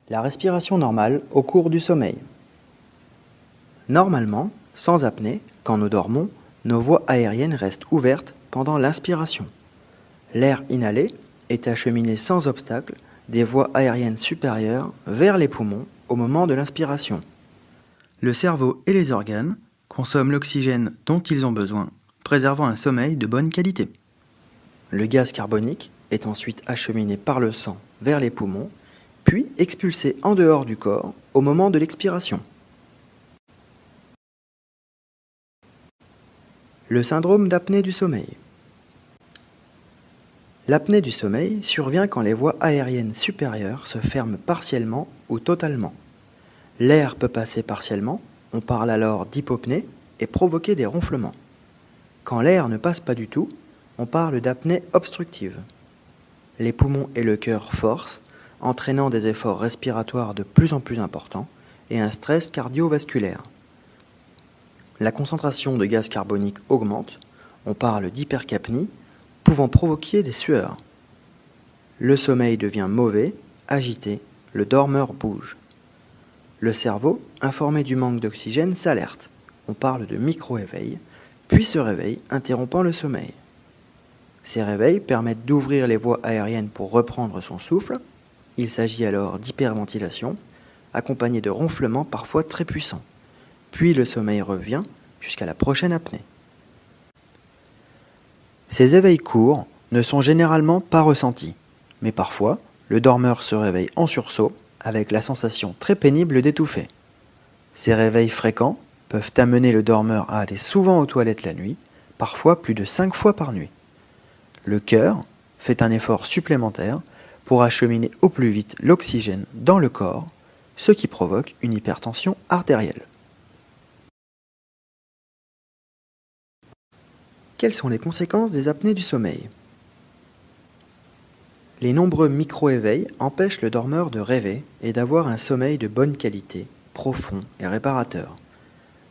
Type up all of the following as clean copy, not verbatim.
La respiration normale au cours du sommeil. Normalement, sans apnée, quand nous dormons, nos voies aériennes restent ouvertes pendant l'inspiration. L'air inhalé est acheminé sans obstacle des voies aériennes supérieures vers les poumons au moment de l'inspiration. Le cerveau et les organes consomment l'oxygène dont ils ont besoin, préservant un sommeil de bonne qualité. Le gaz carbonique est ensuite acheminé par le sang vers les poumons, puis expulsé en dehors du corps au moment de l'expiration. Le syndrome d'apnée du sommeil. L'apnée du sommeil survient quand les voies aériennes supérieures se ferment partiellement ou totalement. L'air peut passer partiellement, on parle alors d'hypopnée, et provoquer des ronflements. Quand l'air ne passe pas du tout, on parle d'apnée obstructive. Les poumons et le cœur forcent, entraînant des efforts respiratoires de plus en plus importants et un stress cardiovasculaire. La concentration de gaz carbonique augmente, on parle d'hypercapnie, pouvant provoquer des sueurs. Le sommeil devient mauvais, agité, le dormeur bouge. Le cerveau, informé du manque d'oxygène, s'alerte. On parle de micro-éveil, puis se réveille, interrompant le sommeil. Ces réveils permettent d'ouvrir les voies aériennes pour reprendre son souffle. Il s'agit alors d'hyperventilation, accompagnée de ronflements parfois très puissants. Puis le sommeil revient jusqu'à la prochaine apnée. Ces éveils courts ne sont généralement pas ressentis, mais parfois, le dormeur se réveille en sursaut avec la sensation très pénible d'étouffer. Ces réveils fréquents peuvent amener le dormeur à aller souvent aux toilettes la nuit, parfois plus de 5 fois par nuit. Le cœur fait un effort supplémentaire pour acheminer au plus vite l'oxygène dans le corps, ce qui provoque une hypertension artérielle. Quelles sont les conséquences des apnées du sommeil ? Les nombreux micro-éveils empêchent le dormeur de rêver et d'avoir un sommeil de bonne qualité, profond et réparateur.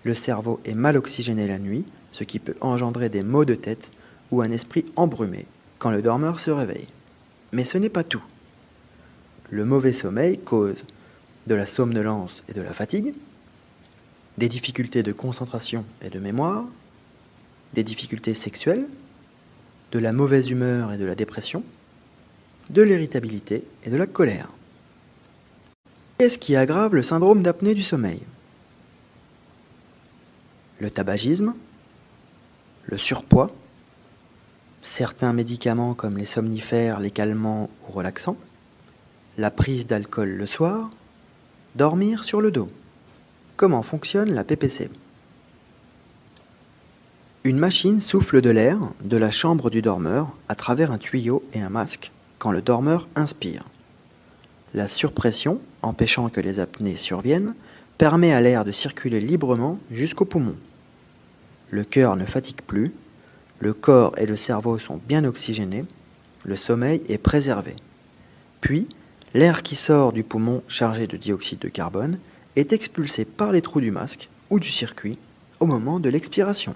Le cerveau est mal oxygéné la nuit, ce qui peut engendrer des maux de tête ou un esprit embrumé quand le dormeur se réveille. Mais ce n'est pas tout. Le mauvais sommeil cause de la somnolence et de la fatigue, des difficultés de concentration et de mémoire, des difficultés sexuelles, de la mauvaise humeur et de la dépression, de l'irritabilité et de la colère. Qu'est-ce qui aggrave le syndrome d'apnée du sommeil ? Le tabagisme, le surpoids, certains médicaments comme les somnifères, les calmants ou relaxants, la prise d'alcool le soir, dormir sur le dos. Comment fonctionne la PPC ? Une machine souffle de l'air de la chambre du dormeur à travers un tuyau et un masque quand le dormeur inspire. La surpression, empêchant que les apnées surviennent, permet à l'air de circuler librement jusqu'aux poumons. Le cœur ne fatigue plus, le corps et le cerveau sont bien oxygénés, le sommeil est préservé. Puis, l'air qui sort du poumon chargé de dioxyde de carbone est expulsé par les trous du masque ou du circuit au moment de l'expiration.